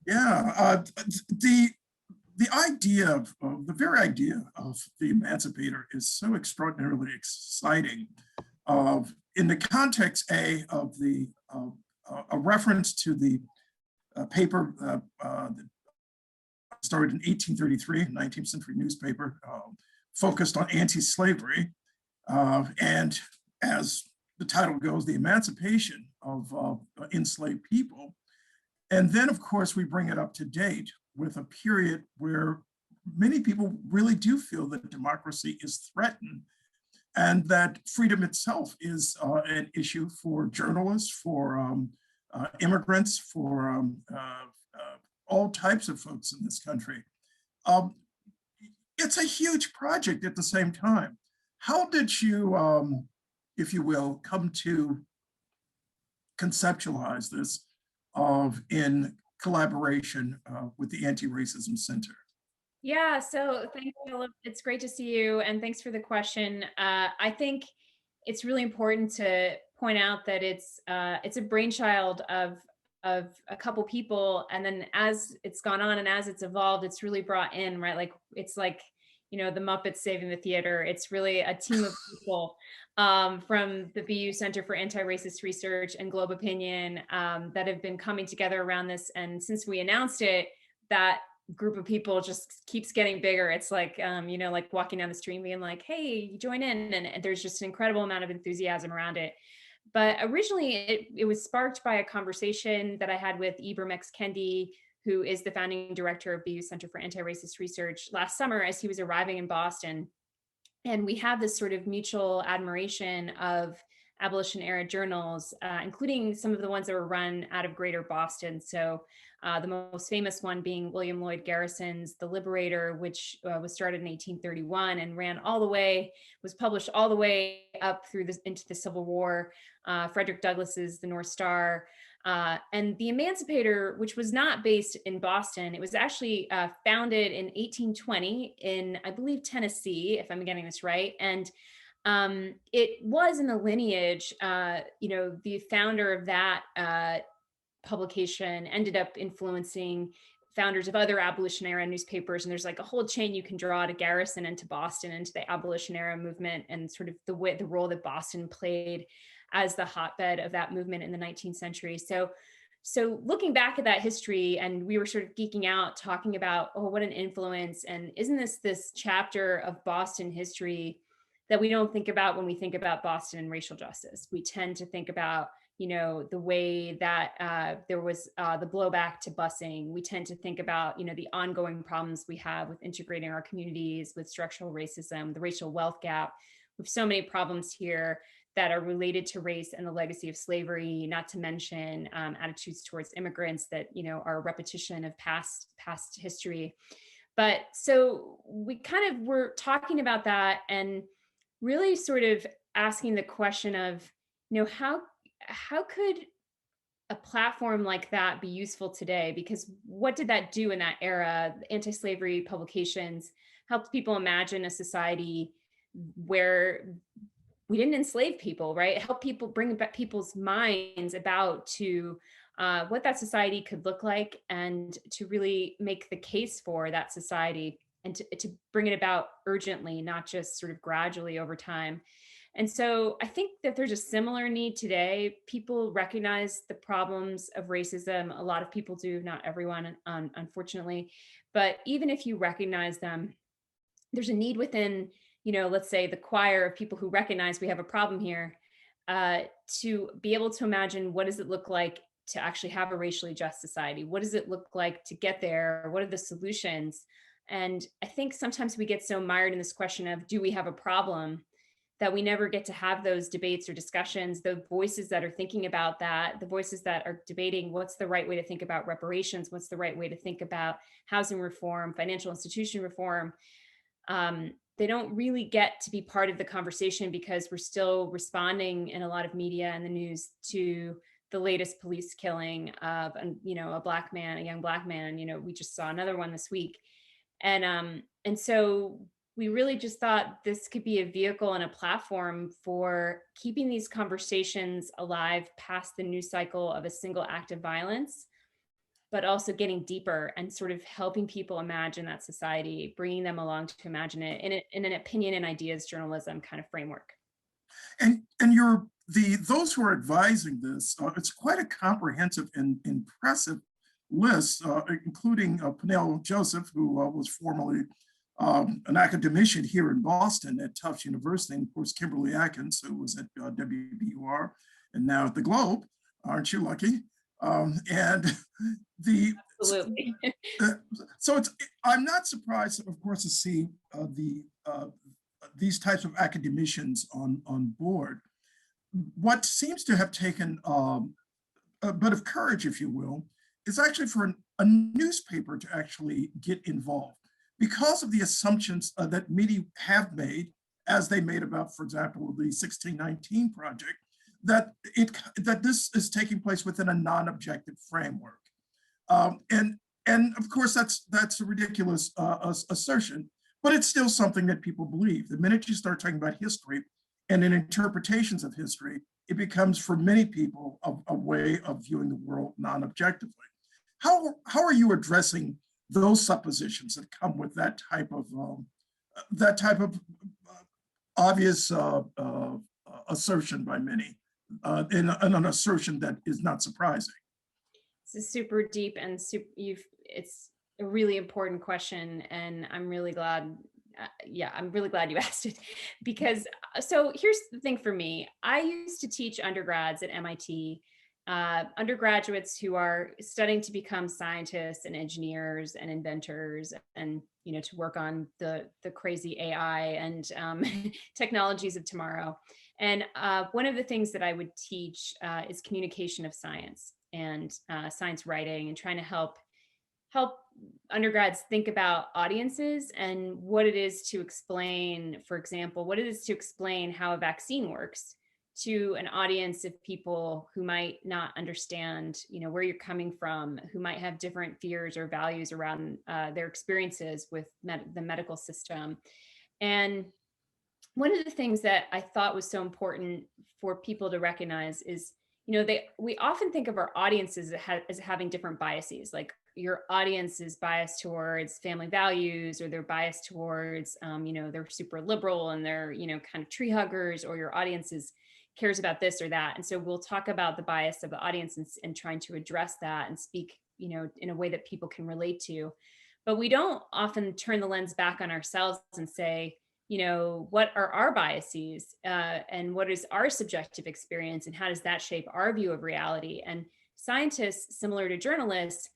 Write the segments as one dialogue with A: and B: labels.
A: Yeah, the the very idea of the Emancipator is so extraordinarily exciting. In the context of the a reference to the paper that started in 1833, 19th century newspaper, focused on anti-slavery, and as the title goes, the emancipation of enslaved people. And then, of course, we bring it up to date with a period where many people really do feel that democracy is threatened and that freedom itself is an issue for journalists, for immigrants, for all types of folks in this country. It's a huge project at the same time. How did you, if you will, come to conceptualize this in collaboration with the Anti-Racism Center?
B: Yeah, so thank you, Phillip. It's great to see you, and thanks for the question. I think it's really important to point out that it's a brainchild of a couple people, and then as it's gone on and as it's evolved, it's really brought in, right? Like it's like, you know, the Muppets saving the theater. It's really a team of people from the BU Center for Anti-Racist Research and Globe Opinion that have been coming together around this. And since we announced it, that group of people just keeps getting bigger. It's like, you know, like walking down the street being like, hey, join in. And there's just an incredible amount of enthusiasm around it. But originally it was sparked by a conversation that I had with Ibram X. Kendi, who is the founding director of BU Center for Anti-Racist Research, last summer as he was arriving in Boston. And we have this sort of mutual admiration of abolition era journals, including some of the ones that were run out of Greater Boston. So the most famous one being William Lloyd Garrison's The Liberator, which was started in 1831 and ran all the way, was published all the way up through into the Civil War. Frederick Douglass's The North Star. And the Emancipator, which was not based in Boston, it was actually founded in 1820 in, I believe, Tennessee, if I'm getting this right. And it was in the lineage, you know, the founder of that publication ended up influencing founders of other abolition era newspapers. And there's like a whole chain you can draw to Garrison and to Boston and to the abolition era movement and sort of the role that Boston played as the hotbed of that movement in the 19th century. So looking back at that history, and we were sort of geeking out talking about, oh, what an influence. And isn't this chapter of Boston history that we don't think about when we think about Boston and racial justice? We tend to think about, you know, the way that there was the blowback to busing. We tend to think about, you know, the ongoing problems we have with integrating our communities, with structural racism, the racial wealth gap. We have so many problems here that are related to race and the legacy of slavery, not to mention attitudes towards immigrants that, you know, are a repetition of past history. But so we kind of were talking about that and really sort of asking the question of, you know, how could a platform like that be useful today? Because what did that do in that era? Anti-slavery publications helped people imagine a society where we didn't enslave people, right? Help people bring back people's minds about to what that society could look like and to really make the case for that society and to bring it about urgently, not just sort of gradually over time. And so I think that there's a similar need today. People recognize the problems of racism. A lot of people do, not everyone, unfortunately. But even if you recognize them, there's a need within, you know, let's say the choir of people who recognize we have a problem here, to be able to imagine what does it look like to actually have a racially just society? What does it look like to get there? What are the solutions? And I think sometimes we get so mired in this question of, do we have a problem, that we never get to have those debates or discussions, the voices that are thinking about that, the voices that are debating what's the right way to think about reparations, what's the right way to think about housing reform, financial institution reform. They don't really get to be part of the conversation because we're still responding in a lot of media and the news to the latest police killing of, you know, a young black man. You know, we just saw another one this week. And so we really just thought this could be a vehicle and a platform for keeping these conversations alive past the news cycle of a single act of violence, but also getting deeper and sort of helping people imagine that society, bringing them along to imagine it in an opinion and ideas journalism kind of framework.
A: And those who are advising this, it's quite a comprehensive and impressive list, including Peniel Joseph, who was formerly an academician here in Boston at Tufts University, and of course, Kimberly Atkins, who was at WBUR and now at the Globe. Aren't you lucky? And
B: Absolutely.
A: So I'm not surprised, of course, to see these types of academicians on board. What seems to have taken a bit of courage, if you will, is actually for a newspaper to actually get involved because of the assumptions that media have made, as they made about, for example, the 1619 Project, that this is taking place within a non-objective framework. And of course, that's a ridiculous assertion, but it's still something that people believe. The minute you start talking about history and in interpretations of history, it becomes for many people a way of viewing the world non-objectively. How are you addressing those suppositions that come with that type of obvious assertion by many, and an assertion that is not surprising?
B: It's a super deep and it's a really important question, and I'm really glad. I'm really glad you asked it, because so here's the thing for me. I used to teach undergrads at MIT, undergraduates who are studying to become scientists and engineers and inventors, and to work on the crazy AI and technologies of tomorrow. And one of the things that I would teach is communication of science and science writing, and trying to help undergrads think about audiences and what it is to explain, for example, what it is to explain how a vaccine works to an audience of people who might not understand, where you're coming from, who might have different fears or values around their experiences with the medical system. And one of the things that I thought was so important for people to recognize is, we often think of our audiences as having different biases. Like, your audience is biased towards family values, or they're biased towards, they're super liberal and they're, kind of tree huggers, or your audience cares about this or that. And so we'll talk about the bias of the audience and trying to address that and speak, in a way that people can relate to. But we don't often turn the lens back on ourselves and say, what are our biases, and what is our subjective experience, and how does that shape our view of reality? And scientists, similar to journalists,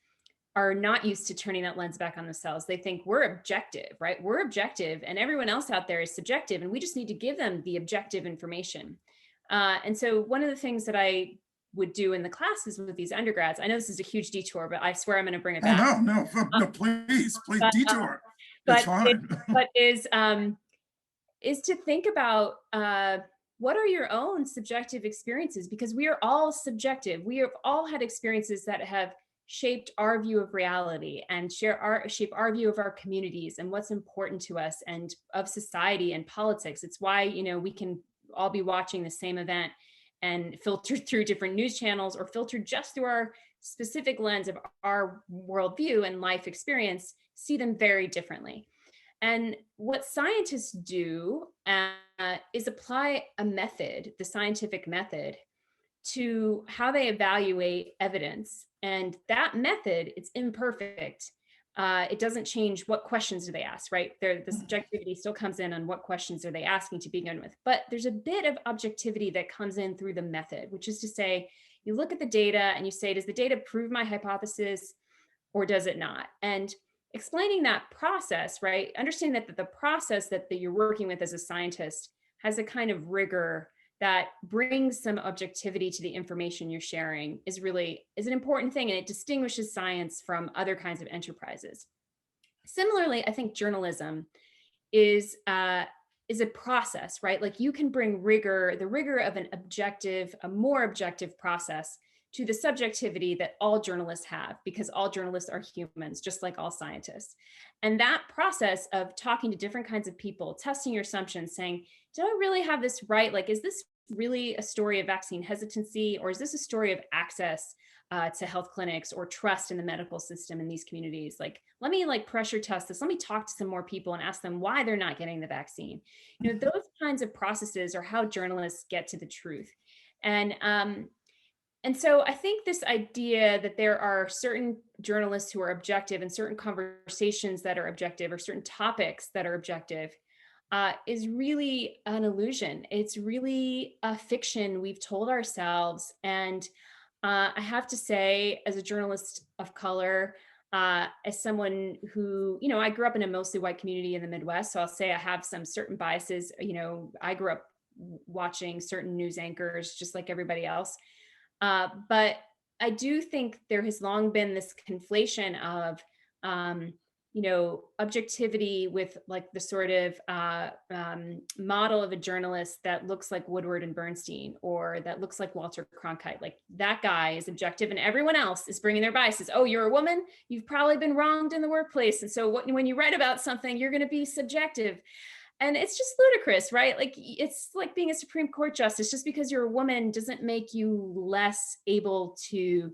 B: are not used to turning that lens back on themselves. They think we're objective, right? We're objective, and everyone else out there is subjective, and we just need to give them the objective information. And so one of the things that I would do in the classes with these undergrads, I know this is a huge detour, but I swear I'm going to bring it back.
A: Oh, no, please detour.
B: But is to think about what are your own subjective experiences, because we are all subjective. We have all had experiences that have shaped our view of reality and shape our view of our communities and what's important to us and of society and politics. It's why, we can all be watching the same event and filtered through different news channels, or filtered just through our specific lens of our worldview and life experience, see them very differently. And what scientists do is apply a method, the scientific method, to how they evaluate evidence. And that method, it's imperfect. It doesn't change what questions do they ask, right? The subjectivity still comes in on what questions are they asking to begin with. But there's a bit of objectivity that comes in through the method, which is to say, you look at the data and you say, does the data prove my hypothesis or does it not? And explaining that process, right? Understanding that the process that you're working with as a scientist has a kind of rigor that brings some objectivity to the information you're sharing is an important thing, and it distinguishes science from other kinds of enterprises. Similarly, I think journalism is a process, right? Like, you can bring the rigor of a more objective process to the subjectivity that all journalists have, because all journalists are humans, just like all scientists. And that process of talking to different kinds of people, testing your assumptions, saying, did I really have this right? Like, is this really a story of vaccine hesitancy, or is this a story of access to health clinics or trust in the medical system in these communities. Like, let me like pressure test this. Let me talk to some more people and ask them why they're not getting the vaccine. You know, those kinds of processes are how journalists get to the truth. And so I think this idea that there are certain journalists who are objective and certain conversations that are objective or certain topics that are objective is really an illusion. It's really a fiction we've told ourselves. And I have to say, as a journalist of color, as someone who, you know, I grew up in a mostly white community in the Midwest. So I'll say I have some certain biases. You know, I grew up watching certain news anchors just like everybody else. But I do think there has long been this conflation of, you know, objectivity with like the sort of model of a journalist that looks like Woodward and Bernstein, or that looks like Walter Cronkite. Like, that guy is objective and everyone else is bringing their biases. Oh, you're a woman, you've probably been wronged in the workplace. And so when you write about something, you're going to be subjective. And it's just ludicrous, right? Like, it's like being a Supreme Court justice. Just because you're a woman doesn't make you less able to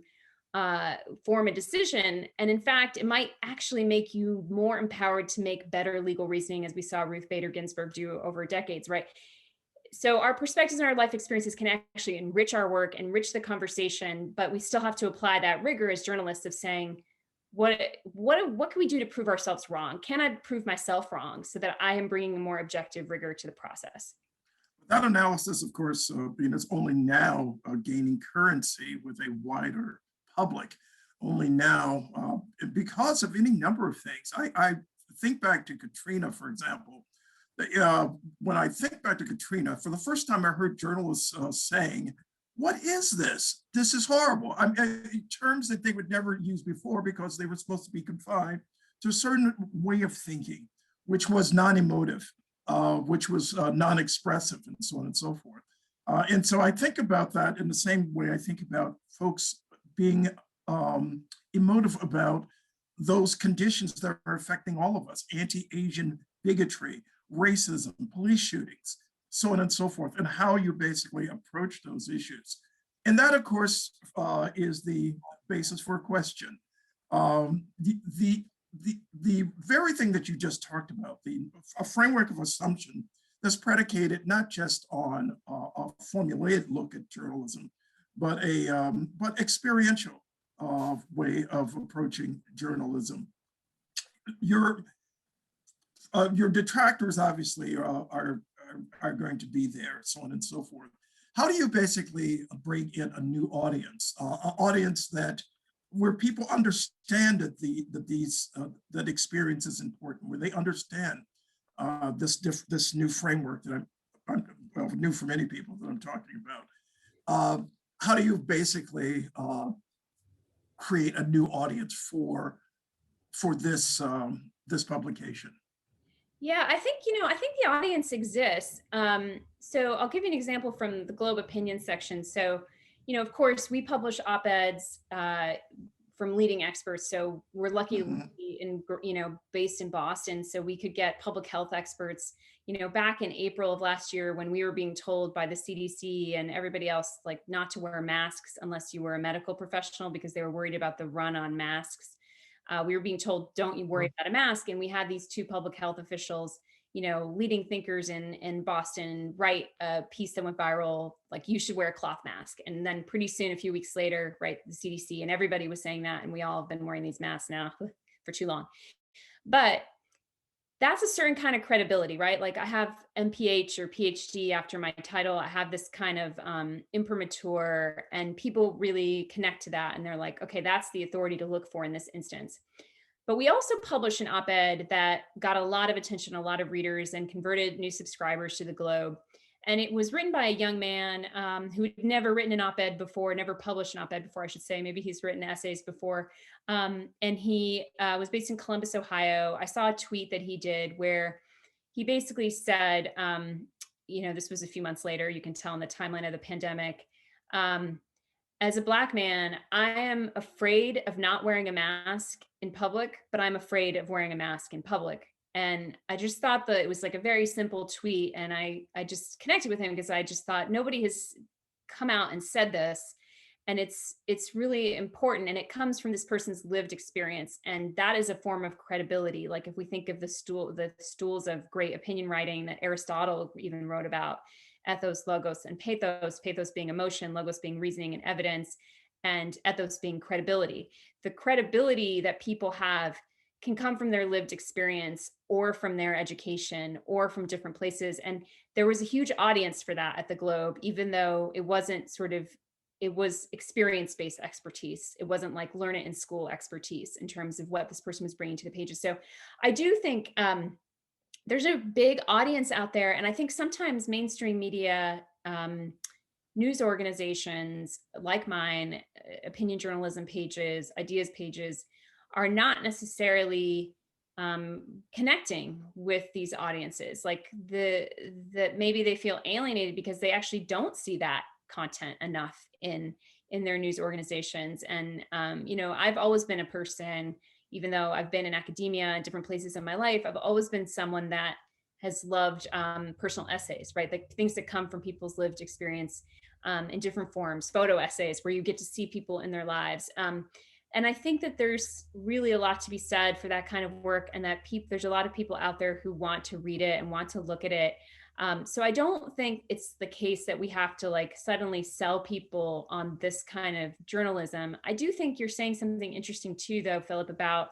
B: form a decision. And in fact, it might actually make you more empowered to make better legal reasoning, as we saw Ruth Bader Ginsburg do over decades, right? So our perspectives and our life experiences can actually enrich our work, enrich the conversation, but we still have to apply that rigor as journalists of saying, what can we do to prove ourselves wrong? Can I prove myself wrong so that I am bringing a more objective rigor to the process?
A: That analysis, of course, is only now gaining currency with a wider public, only now because of any number of things. I think back to Katrina, for example. When I think back to Katrina, for the first time I heard journalists saying, what is this? This is horrible. I mean, terms that they would never use before because they were supposed to be confined to a certain way of thinking, which was non-emotive, which was non-expressive, and so on and so forth. And so I think about that in the same way I think about folks being emotive about those conditions that are affecting all of us: anti-Asian bigotry, racism, police shootings, so on and so forth, and how you basically approach those issues. And that, of course, is the basis for a question. The very thing that you just talked about, a framework of assumption that's predicated not just on a formulaic look at journalism, but experiential way of approaching journalism. Your detractors obviously are going to be there, so on and so forth. How do you basically bring in a new audience, an audience where people understand that experience is important, where they understand this new framework that I'm new for many people that I'm talking about? How do you basically create a new audience for this publication?
B: Yeah, I think the audience exists. So I'll give you an example from the Globe opinion section. So, of course, we publish op-eds from leading experts. So we're lucky to be based in Boston, so we could get public health experts. Back in April of last year, when we were being told by the CDC and everybody else, like, not to wear masks unless you were a medical professional because they were worried about the run on masks. We were being told, don't you worry about a mask. And we had these two public health officials, leading thinkers in Boston, write a piece that went viral, like, you should wear a cloth mask. And then pretty soon, a few weeks later, right, the CDC and everybody was saying that. And we all have been wearing these masks now for too long. But that's a certain kind of credibility, right? Like, I have MPH or PhD after my title. I have this kind of imprimatur, and people really connect to that. And they're like, okay, that's the authority to look for in this instance. But we also published an op-ed that got a lot of attention, a lot of readers, and converted new subscribers to the Globe. And it was written by a young man who had never written an op-ed before, never published an op-ed before, I should say. Maybe he's written essays before. And he was based in Columbus, Ohio. I saw a tweet that he did where he basically said, this was a few months later, you can tell in the timeline of the pandemic, as a Black man, I am afraid of not wearing a mask in public, but I'm afraid of wearing a mask in public. And I just thought that it was like a very simple tweet. And I just connected with him because I just thought nobody has come out and said this. And it's really important, and it comes from this person's lived experience, and that is a form of credibility. Like if we think of the stools of great opinion writing that Aristotle even wrote about, ethos, logos, and pathos, pathos being emotion, logos being reasoning and evidence, and ethos being credibility. The credibility that people have can come from their lived experience or from their education or from different places. And there was a huge audience for that at the Globe, even though it wasn't it was experience-based expertise. It wasn't like learn it in school expertise in terms of what this person was bringing to the pages. So I do think there's a big audience out there. And I think sometimes mainstream media, news organizations like mine, opinion journalism pages, ideas pages, are not necessarily connecting with these audiences. Like that maybe they feel alienated because they actually don't see that content enough in their news organizations. And I've always been a person, even though I've been in academia and different places in my life, I've always been someone that has loved personal essays, right? Like things that come from people's lived experience in different forms, photo essays where you get to see people in their lives. And I think that there's really a lot to be said for that kind of work, and that there's a lot of people out there who want to read it and want to look at it. So I don't think it's the case that we have to like suddenly sell people on this kind of journalism. I do think you're saying something interesting too, though, Phillip, about,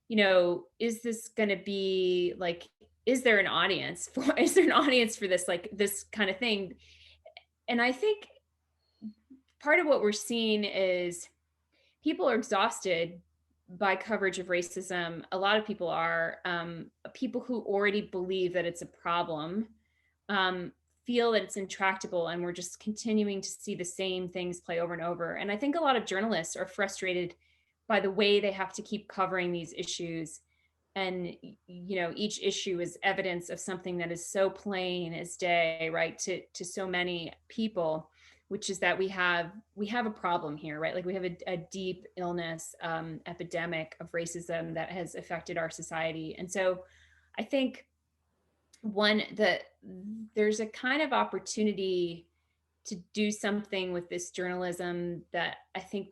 B: is this going to be like, is there an audience for this, like this kind of thing? And I think part of what we're seeing is people are exhausted by coverage of racism. A lot of people are. People who already believe that it's a problem feel that it's intractable, and we're just continuing to see the same things play over and over. And I think a lot of journalists are frustrated by the way they have to keep covering these issues. And each issue is evidence of something that is so plain as day, right, to so many people, which is that we have a problem here, right? Like we have a deep illness, epidemic of racism that has affected our society. And so I think there's a kind of opportunity to do something with this journalism that I think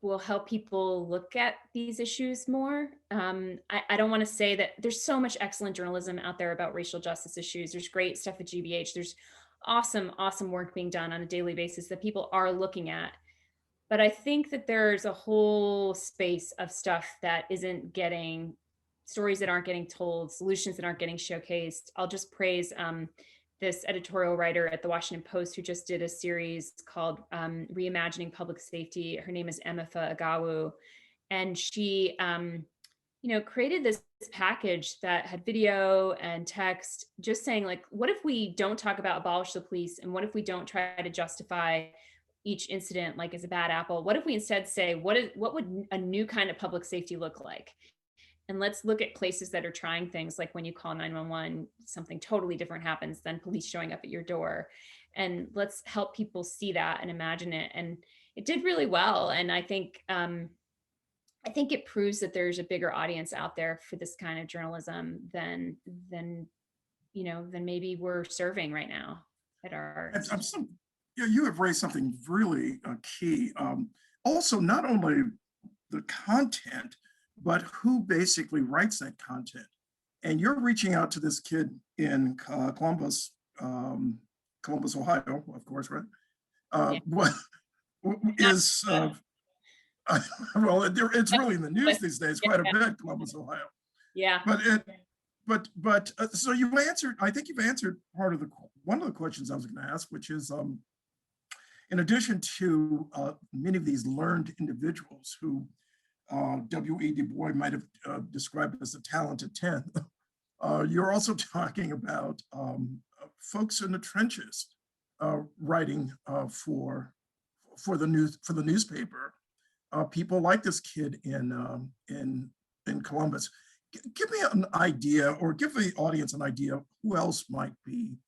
B: will help people look at these issues more. I don't want to say that there's so much excellent journalism out there about racial justice issues. There's great stuff at GBH. There's awesome work being done on a daily basis that people are looking at. But I think that there's a whole space of stuff that isn't getting, stories that aren't getting told, solutions that aren't getting showcased. I'll just praise this editorial writer at the Washington Post who just did a series called Reimagining Public Safety. Her name is Emefa Agawu. And she created this package that had video and text, just saying like, what if we don't talk about abolish the police? And what if we don't try to justify each incident like as a bad apple? What if we instead say, what would a new kind of public safety look like? And let's look at places that are trying things like when you call 911, something totally different happens than police showing up at your door. And let's help people see that and imagine it. And it did really well. And I think it proves that there's a bigger audience out there for this kind of journalism than maybe we're serving right now at our.
A: You have raised something really key. Also, not only the content, but who basically writes that content. And you're reaching out to this kid in Columbus, Ohio, of course, right? What is, well, it's really in the news these days quite a bit, Columbus, Ohio.
B: Yeah.
A: But so you've answered, I think you've answered one of the questions I was going to ask, which is, in addition to many of these learned individuals who W.E. Du Bois might have described as a talented 10. You're also talking about folks in the trenches writing for the newspaper. People like this kid in Columbus. Give me an idea, or give the audience an idea, who else might be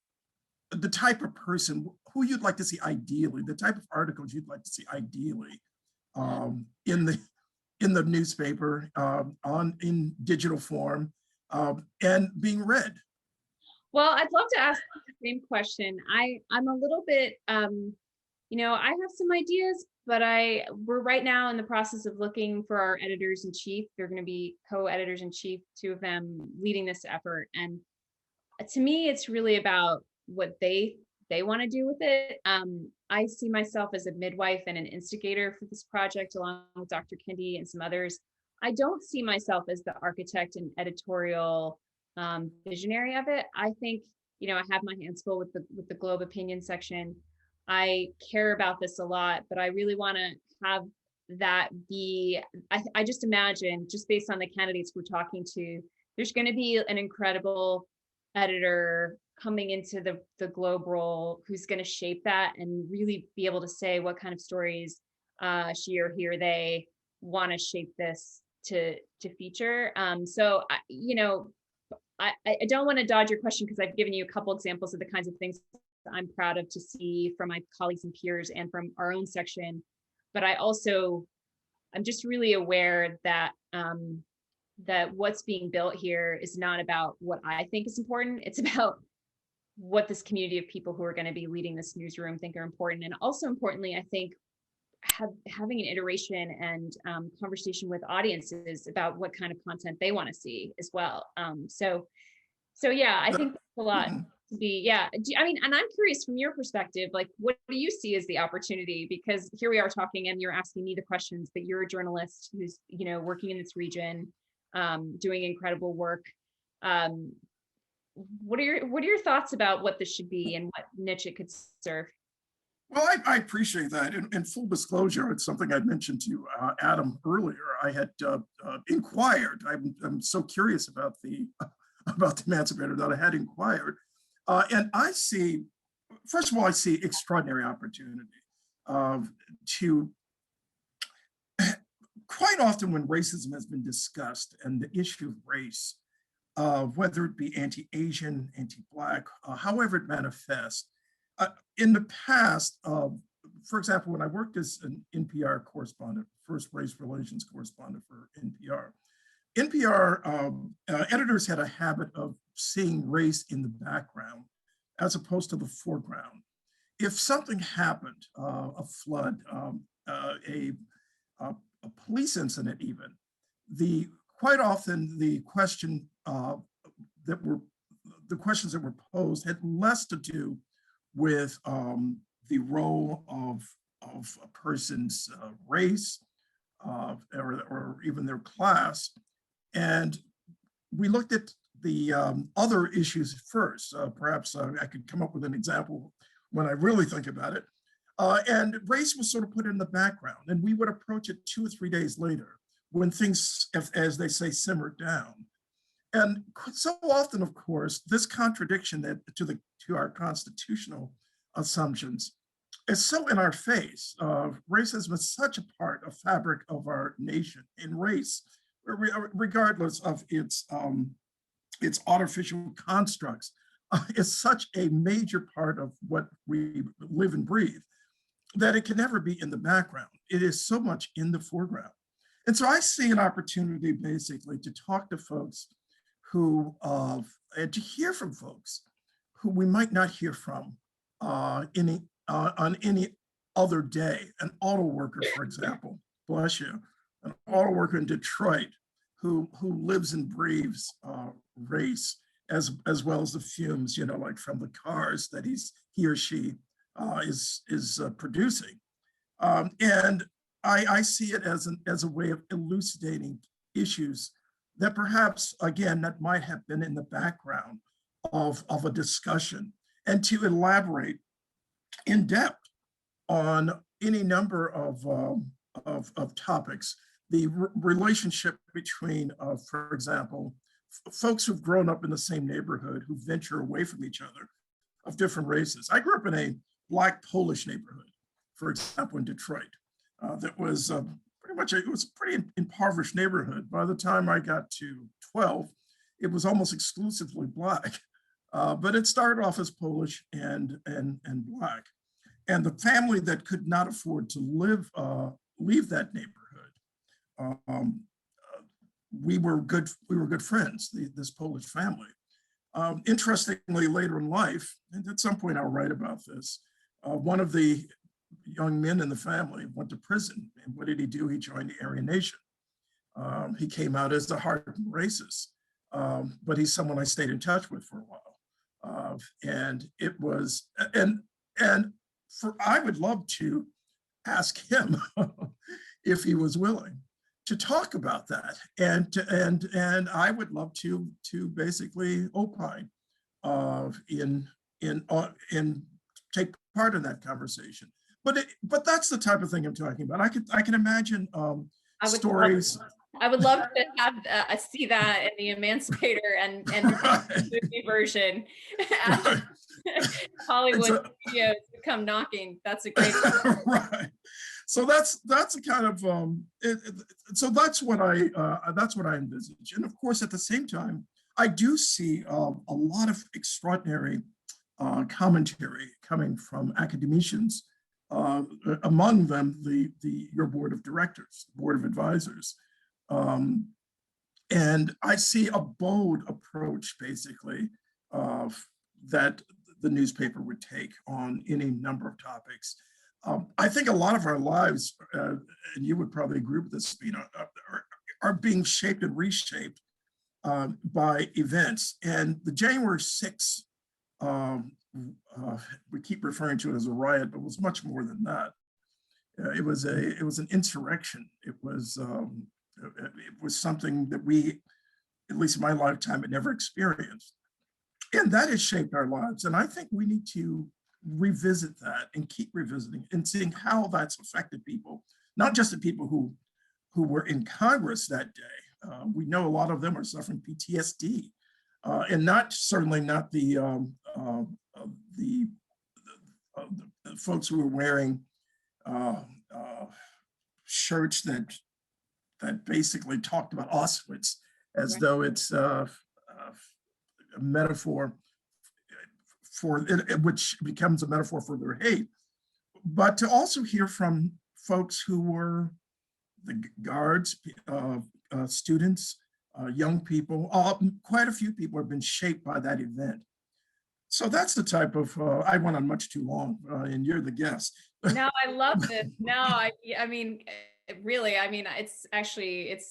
A: the type of person who you'd like to see ideally, the type of articles you'd like to see ideally in the newspaper, in digital form, and being read.
B: Well, I'd love to ask the same question. I'm a little bit I have some ideas, but we're right now in the process of looking for our editors in chief. They're going to be co-editors in chief, two of them leading this effort. And to me, it's really about what they want to do with it. I see myself as a midwife and an instigator for this project, along with Dr. Kendi and some others. I don't see myself as the architect and editorial visionary of it. I think, I have my hands full with the Globe opinion section. I care about this a lot, but I really want to have that be, I just imagine, just based on the candidates we're talking to, there's going to be an incredible editor coming into the Globe role who's going to shape that and really be able to say what kind of stories she or he or they want to shape this to feature. So, I don't want to dodge your question because I've given you a couple examples of the kinds of things I'm proud of to see from my colleagues and peers and from our own section. But I'm just really aware that that what's being built here is not about what I think is important. It's about what this community of people who are going to be leading this newsroom think are important. And also importantly, I think having an iteration and conversation with audiences about what kind of content they want to see as well. So yeah, I think that's a lot to be, yeah. And I'm curious from your perspective, like, what do you see as the opportunity? Because here we are talking and you're asking me the questions, but you're a journalist who's, working in this region, doing incredible work. What are your thoughts about what this should be and what niche it could serve?
A: Well, I appreciate that. In full disclosure, it's something I'd mentioned to Adam earlier. I had inquired. I'm so curious about the Emancipator that I had inquired. And I see, first of all, I see extraordinary opportunity to, quite often when racism has been discussed and the issue of race, whether it be anti-Asian, anti-Black, however it manifests, in the past, for example, when I worked as an NPR correspondent, first race relations correspondent for NPR editors had a habit of seeing race in the background as opposed to the foreground. If something happened, a flood, a police incident even, quite often the questions that were posed had less to do with the role of a person's race or even their class. And we looked at the other issues first. Perhaps I could come up with an example when I really think about it. And race was sort of put in the background, and we would approach it 2 or 3 days later when things, as they say, simmered down. And so often, of course, this contradiction to our constitutional assumptions is so in our face. Racism is such a part of fabric of our nation, and race, regardless of its artificial constructs, is such a major part of what we live and breathe that it can never be in the background. It is so much in the foreground. And so I see an opportunity basically to talk to folks who, and to hear from folks who we might not hear from on any other day. An auto worker, for example, bless you, an auto worker in Detroit who lives and breathes race as well as the fumes, like from the cars that he or she is producing. And I see it as a way of elucidating issues that perhaps, again, that might have been in the background of a discussion, and to elaborate in depth on any number of topics. The relationship between, for example, folks who've grown up in the same neighborhood who venture away from each other of different races. I grew up in a Black Polish neighborhood, for example, in Detroit, that was it was a pretty impoverished neighborhood. By the time I got to 12, it was almost exclusively Black, but it started off as Polish and Black. And the family that could not afford to leave that neighborhood, we were good friends, this Polish family. Interestingly, later in life, and at some point I'll write about this, one of the young men in the family went to prison. And what did he do? He joined the Aryan Nation. He came out as a hardened racist, but he's someone I stayed in touch with for a while. And it was, and I would love to ask him if he was willing to talk about that, and I would love to basically opine in take part in that conversation. But that's the type of thing I'm talking about. I can imagine stories.
B: I would love to have see that in the Emancipator and
A: Right.
B: movie version.
A: Right.
B: Hollywood studios come knocking. That's a great
A: right. So that's a kind of so that's what I envisage. And of course, at the same time, I do see a lot of extraordinary commentary coming from academicians. Among them, your board of directors, board of advisors. And I see a bold approach, basically, that the newspaper would take on any number of topics. I think a lot of our lives, and you would probably agree with this, Bina, are being shaped and reshaped by events. And the January 6th, we keep referring to it as a riot, but it was much more than that. It was an insurrection. It was something that we, at least in my lifetime, had never experienced. And that has shaped our lives. And I think we need to revisit that and keep revisiting and seeing how that's affected people, not just the people who were in Congress that day. We know a lot of them are suffering PTSD, and certainly not the folks who were wearing shirts that basically talked about Auschwitz as though it's a metaphor for it, which becomes a metaphor for their hate. But to also hear from folks who were the guards, students, young people, quite a few people have been shaped by that event. So that's the type of, I went on much too long, and you're the guest.
B: No, I love this. No, I mean, really, I mean, it's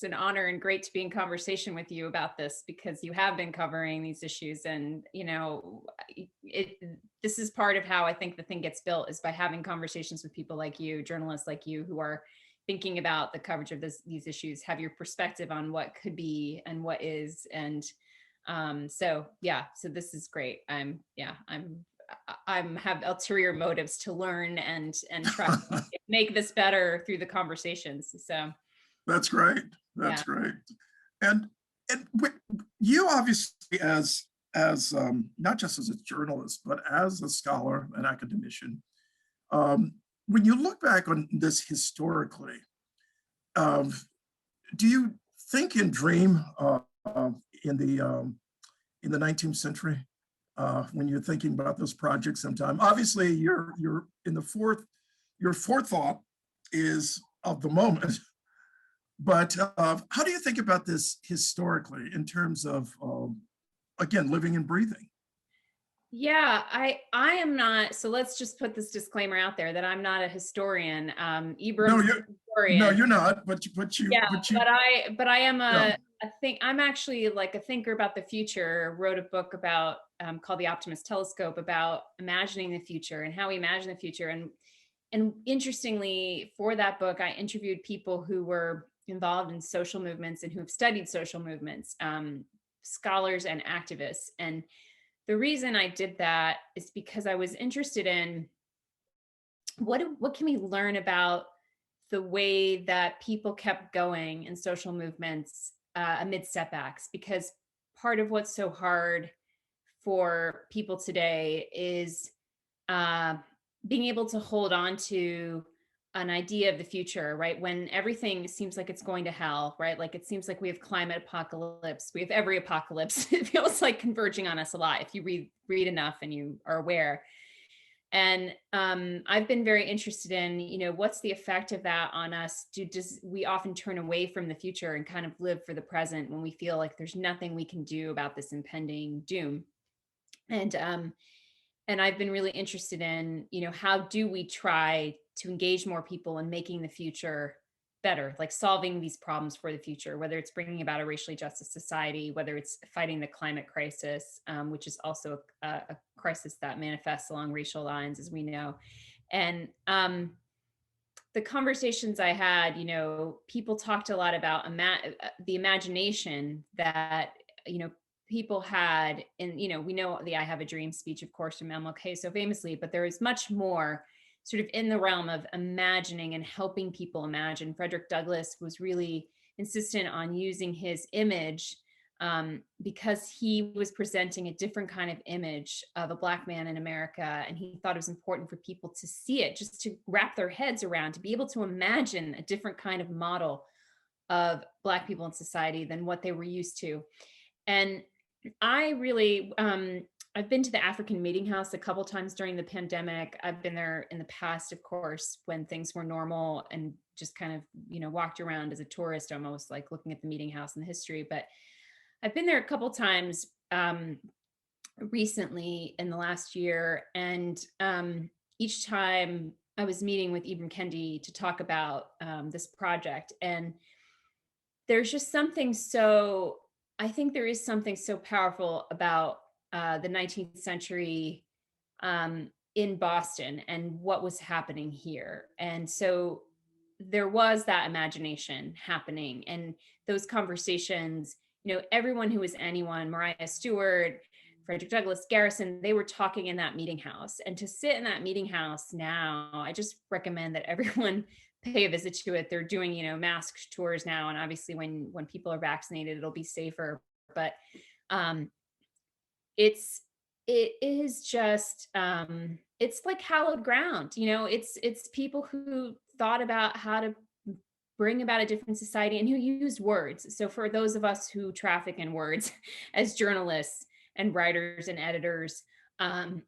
B: an honor and great to be in conversation with you about this, because you have been covering these issues, and this is part of how I think the thing gets built, is by having conversations with people like you, journalists like you, who are thinking about the coverage of these issues, have your perspective on what could be and what is, and so this is great. I have ulterior motives to learn and try to make this better through the conversations. So
A: that's great. That's great. And you obviously, as not just as a journalist, but as a scholar, an academician, when you look back on this historically, do you think and dream in the 19th century? When you're thinking about those projects sometime, obviously you're in your forethought is of the moment, but how do you think about this historically in terms of, again, living and breathing?
B: Yeah, I am not. So let's just put this disclaimer out there that I'm not a historian. Ibram's a historian.
A: No, you're not. But
B: I am I'm actually like a thinker about the future. Wrote a book about called The Optimist Telescope, about imagining the future and how we imagine the future. And interestingly, for that book, I interviewed people who were involved in social movements and who have studied social movements, scholars and activists. And the reason I did that is because I was interested in what can we learn about the way that people kept going in social movements amid setbacks, because part of what's so hard for people today is being able to hold on to an idea of the future, right? When everything seems like it's going to hell, right? Like it seems like we have climate apocalypse. We have every apocalypse. It feels like converging on us a lot if you read enough and you are aware. And I've been very interested in, what's the effect of that on us? We often turn away from the future and kind of live for the present when we feel like there's nothing we can do about this impending doom. And I've been really interested in, how do we try to engage more people in making the future better, like solving these problems for the future, whether it's bringing about a racially justice society, whether it's fighting the climate crisis, which is also a crisis that manifests along racial lines, as we know. And the conversations I had, people talked a lot about the imagination that, people had. And, we know the I Have a Dream speech, of course, from MLK so famously, but there is much more sort of in the realm of imagining and helping people imagine. Frederick Douglass was really insistent on using his image because he was presenting a different kind of image of a Black man in America. And he thought it was important for people to see it, just to wrap their heads around, to be able to imagine a different kind of model of Black people in society than what they were used to. And I really, I've been to the African Meeting House a couple times during the pandemic. I've been there in the past, of course, when things were normal, and just kind of, walked around as a tourist, almost like looking at the meeting house and the history. But I've been there a couple times recently in the last year. And each time I was meeting with Ibram Kendi to talk about this project. And there's just something I think there is something so powerful about the 19th century in Boston and what was happening here. And so there was that imagination happening, and those conversations, everyone who was anyone, Mariah Stewart, Frederick Douglass, Garrison, they were talking in that meeting house. And to sit in that meeting house now, I just recommend that everyone pay a visit to it. They're doing, mask tours now. And obviously when people are vaccinated, it'll be safer. But it is just, it's like hallowed ground. It's people who thought about how to bring about a different society and who used words. So for those of us who traffic in words as journalists and writers and editors, to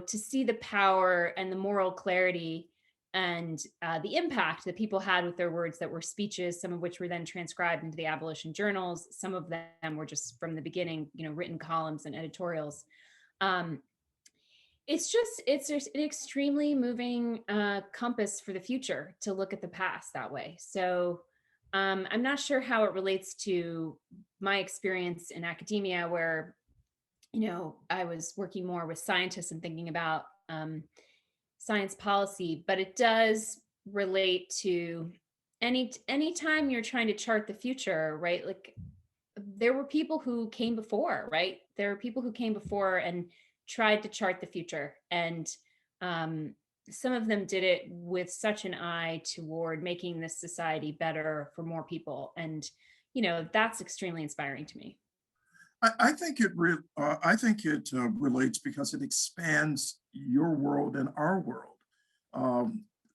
B: see the power and the moral clarity and the impact that people had with their words that were speeches, some of which were then transcribed into the abolition journals. Some of them were just from the beginning, written columns and editorials. It's just an extremely moving compass for the future to look at the past that way. So I'm not sure how it relates to my experience in academia, where, I was working more with scientists and thinking about science policy, but it does relate to anytime you're trying to chart the future, right? Like there were people who came before, right? There were people who came before and tried to chart the future. And some of them did it with such an eye toward making this society better for more people. And, that's extremely inspiring to me.
A: I think it relates because it expands your world and our world.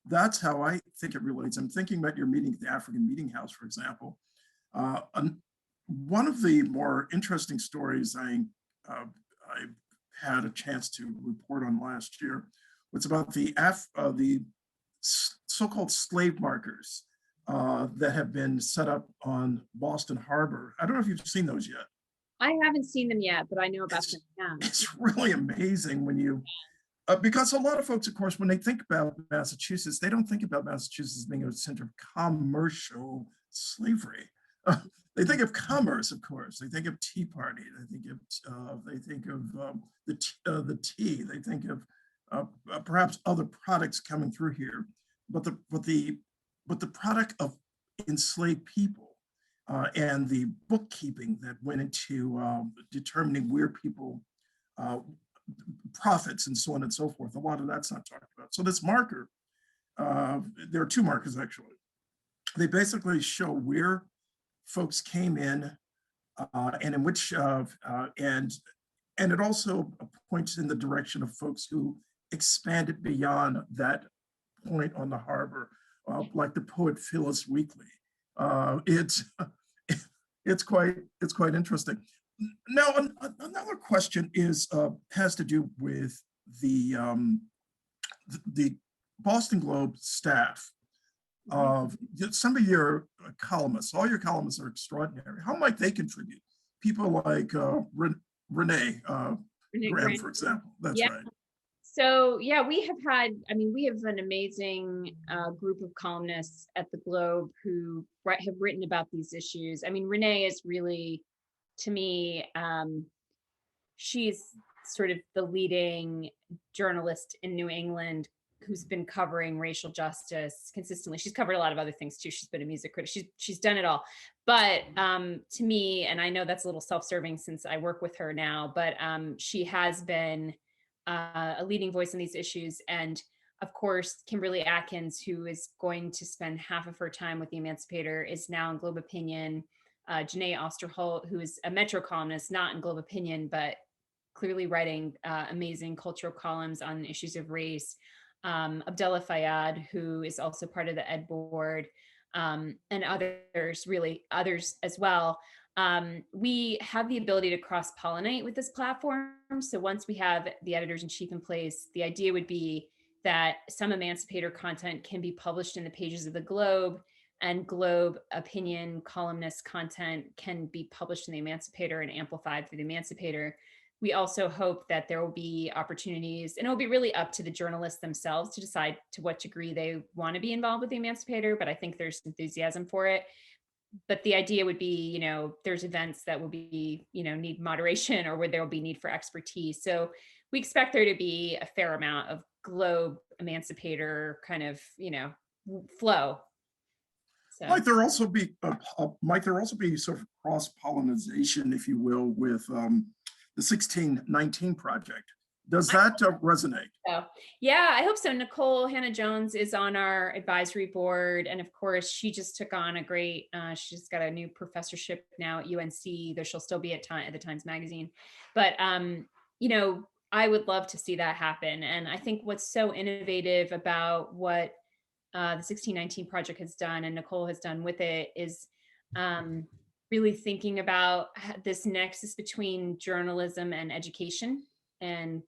A: That's how I think it relates. I'm thinking about your meeting at the African Meeting House, for example. One of the more interesting stories I had a chance to report on last year was about the so-called slave markers that have been set up on Boston Harbor. I don't know if you've seen those yet.
B: I haven't seen them yet, but I know about them. Yeah.
A: It's really amazing when you, because a lot of folks, of course, when they think about Massachusetts, they don't think about Massachusetts as being a center of commercial slavery. They think of commerce, of course. They think of Tea Party. They think of the tea. They think of perhaps other products coming through here, but the product of enslaved people. And the bookkeeping that went into determining where people profits and so on and so forth. A lot of that's not talked about. So this marker, there are two markers actually. They basically show where folks came in and in which, and it also points in the direction of folks who expanded beyond that point on the harbor, like the poet Phyllis Wheatley. It's quite interesting. Now, another question has to do with the Boston Globe staff. Some of your columnists, all your columnists are extraordinary. How might they contribute? People like Renee Graham, for example. That's right.
B: So yeah, we have had, I mean, we have an amazing group of columnists at the Globe who have written about these issues. I mean, Renee is really, to me, she's sort of the leading journalist in New England who's been covering racial justice consistently. She's covered a lot of other things too. She's been a music critic. She's done it all. But to me, and I know that's a little self-serving since I work with her now, but she has been a leading voice on these issues. And of course, Kimberly Atkins, who is going to spend half of her time with the Emancipator, is now in Globe Opinion. Janae Osterholt, who is a Metro columnist, not in Globe Opinion, but clearly writing amazing cultural columns on issues of race. Abdullah Fayyad, who is also part of the Ed Board, and others as well. We have the ability to cross-pollinate with this platform. So once we have the editors-in-chief in place, the idea would be that some Emancipator content can be published in the pages of the Globe, and Globe opinion columnist content can be published in the Emancipator and amplified through the Emancipator. We also hope that there will be opportunities, and it'll be really up to the journalists themselves to decide to what degree they want to be involved with the Emancipator, but I think there's enthusiasm for it. But the idea would be, there's events that will be, need moderation, or where there will be need for expertise. So we expect there to be a fair amount of Globe Emancipator kind of, flow. So.
A: Might there also be sort of cross-pollination, if you will, with the 1619 project? Does that resonate?
B: So, yeah, I hope so. Nicole Hannah-Jones is on our advisory board. And of course, she just took on a great, she's got a new professorship now at UNC, though she'll still be at the Times Magazine. But, I would love to see that happen. And I think what's so innovative about what the 1619 project has done and Nicole has done with it is really thinking about this nexus between journalism and education and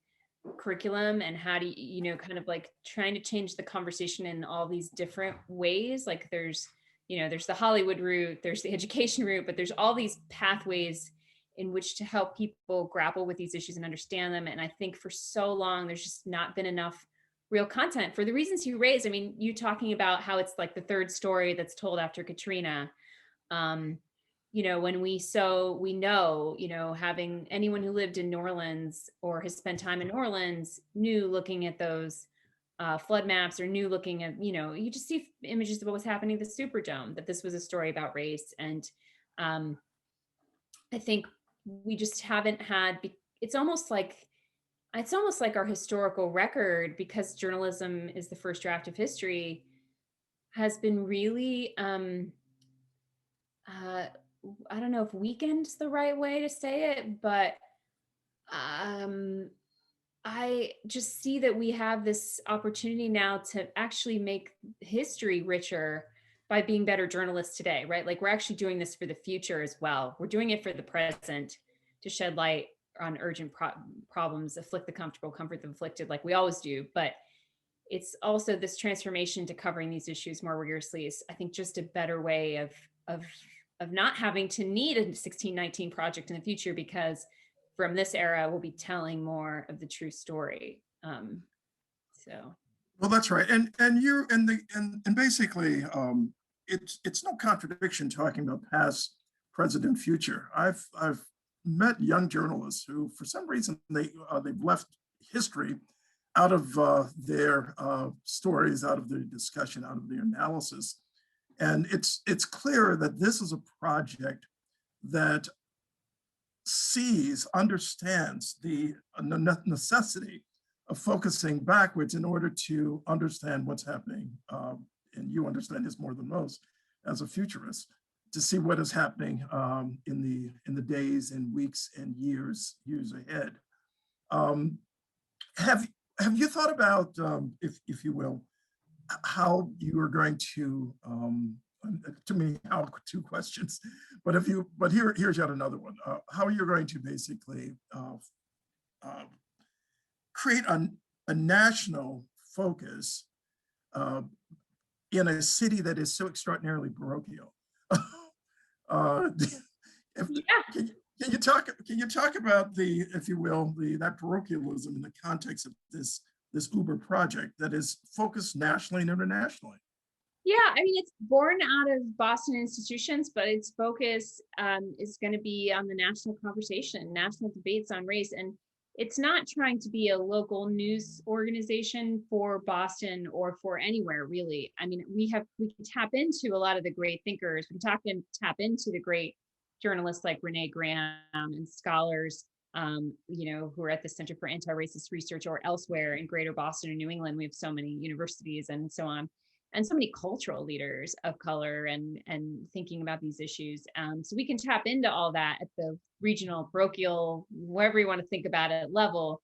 B: curriculum, and how do you, kind of like trying to change the conversation in all these different ways. Like there's the Hollywood route, there's the education route, but there's all these pathways in which to help people grapple with these issues and understand them. And I think for so long, there's just not been enough real content for the reasons you raised. I mean, you talking about how it's like the third story that's told after Katrina. When we know, having anyone who lived in New Orleans or has spent time in New Orleans knew, looking at those flood maps, or knew looking at, you just see images of what was happening at the Superdome, that this was a story about race. And I think we just haven't had, it's almost like our historical record, because journalism is the first draft of history, has been really, I don't know if weakened's the right way to say it, but I just see that we have this opportunity now to actually make history richer by being better journalists today, right? Like we're actually doing this for the future as well. We're doing it for the present to shed light on urgent problems, afflict the comfortable, comfort the afflicted, like we always do. But it's also this transformation to covering these issues more rigorously is, I think, just a better way of not having to need a 1619 project in the future, because from this era, we'll be telling more of the true story. So.
A: Well, that's right, and basically, it's no contradiction talking about past, present, and future. I've met young journalists who, for some reason, they've left history out of their stories, out of their discussion, out of their analysis. And it's clear that this is a project that understands the necessity of focusing backwards in order to understand what's happening. And you understand this more than most as a futurist, to see what is happening in the days and weeks and years ahead. Have you thought about, if you will, how you are going to me, how two questions, but here's yet another one. How you're going to basically create a national focus in a city that is so extraordinarily parochial. Can you talk about the, if you will, that parochialism in the context of this this Uber project that is focused nationally and internationally?
B: Yeah, I mean, it's born out of Boston institutions, but its focus is going to be on the national conversation, national debates on race. And it's not trying to be a local news organization for Boston or for anywhere, really. I mean, we can tap into a lot of the great thinkers. We can tap into the great journalists like Renee Graham and scholars, who are at the Center for Anti-Racist Research or elsewhere in Greater Boston and New England. We have so many universities and so on, and so many cultural leaders of color and thinking about these issues. So we can tap into all that at the regional, parochial, wherever you want to think about it level,